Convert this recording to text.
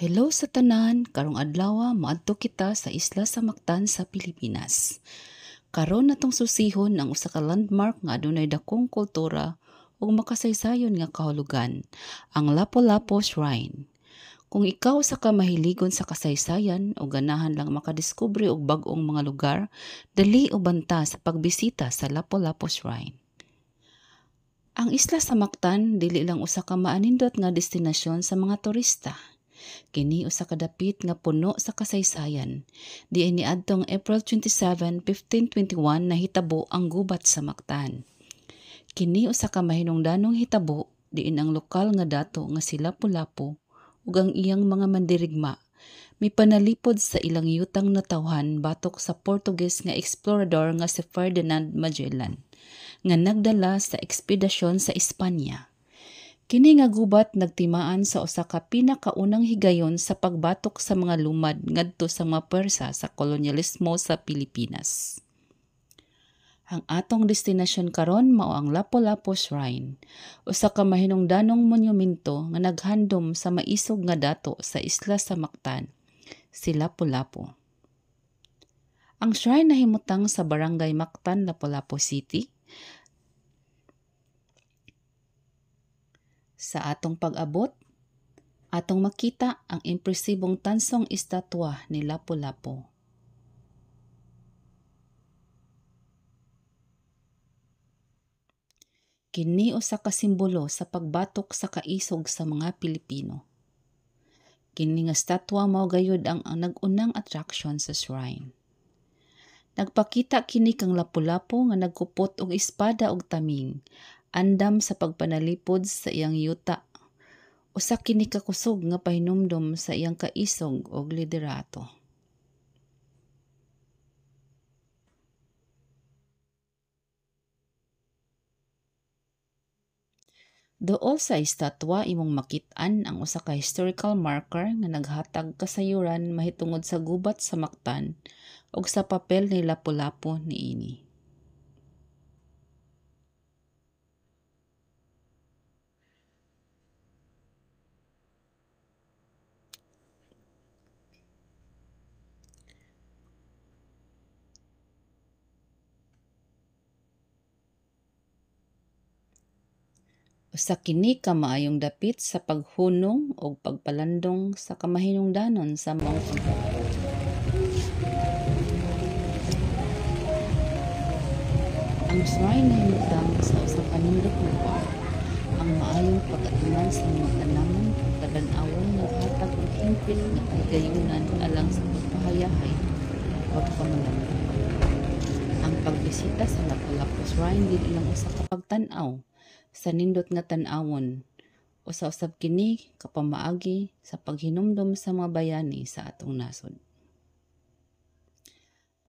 Hello sa tanan, karong adlaw maadto kita sa isla sa Mactan sa Pilipinas. Karon natong susihon ang usa ka landmark nga adunay dakong kultura ug makasaysayon nga kahulugan, ang Lapu-Lapu Shrine. Kung ikaw sa ka mahiligon sa kasaysayan o ganahan lang makadiskubre og bag-ong mga lugar, dali o banta sa pagbisita sa Lapu-Lapu Shrine. Ang isla sa Mactan dili lang usa ka maanindot nga destinasyon sa mga turista. Kini usa ka dapit nga puno sa kasaysayan. Diin niadtong April 27, 1521 nahitabo ang gubat sa Mactan. Kini usa ka mahinungdanong hitabo diin ang lokal nga dato nga si Lapu-Lapu ug ang iyang mga mandirigma mipanalipod sa ilang yutang natawhan batok sa Portuguese nga explorador nga si Ferdinand Magellan nga nagdala sa ekspedisyon sa Espanya. Kini nga gubat nagtimaan sa usa ka pinakaunang higayon sa pagbatok sa mga lumad ngadto sa mga pwersa sa kolonyalismo sa Pilipinas. Ang atong destinasyon karon mao ang Lapu-Lapu Shrine, usa ka mahinungdanong monumento nga naghandom sa maisog nga dato sa isla sa Mactan, si Lapu-Lapu. Ang shrine nahimutang sa Barangay Mactan, Lapu-Lapu City. Sa atong pag-abot, atong makita ang impresibong tansong estatwa ni Lapu-Lapu. Kini usa ka simbolo sa pagbatok sa kaisog sa mga Pilipino. Kini nga estatwa mao gayud ang nag-unang attraction sa shrine. Nagpakita kini kang Lapu-Lapu nga nagkupot og espada og taming, andam sa pagpanalipod sa iyang yuta. Usa kini ka kusog nga pahinumdom sa iyang kaisog og liderato. Duol sa estatwa imong makit-an ang usa ka historical marker nga naghatag kasayuran mahitungod sa gubat sa Mactan ug sa papel ni Lapu-Lapu niini. Usa kini ka maayong dapit sa paghunong o pagpalandong sa kamahinungdanon sa Mount Lapu-Lapu. Ang shrine nahimutang sa usa ka nindot nga lugar. Ang maayong pag-atuman sa mga tanaman ug kadan-awon naghatag og hingpit nga kagayunan alang sa pagpahayahay ug pagpamalandong. Ang pagbisita sa Lapu-Lapu Shrine dili lang usa ka pagtan-aw sa nindot nga tan-awon. Usa-usab kini kapamaagi sa paghinumdom sa mga bayani sa atong nasod.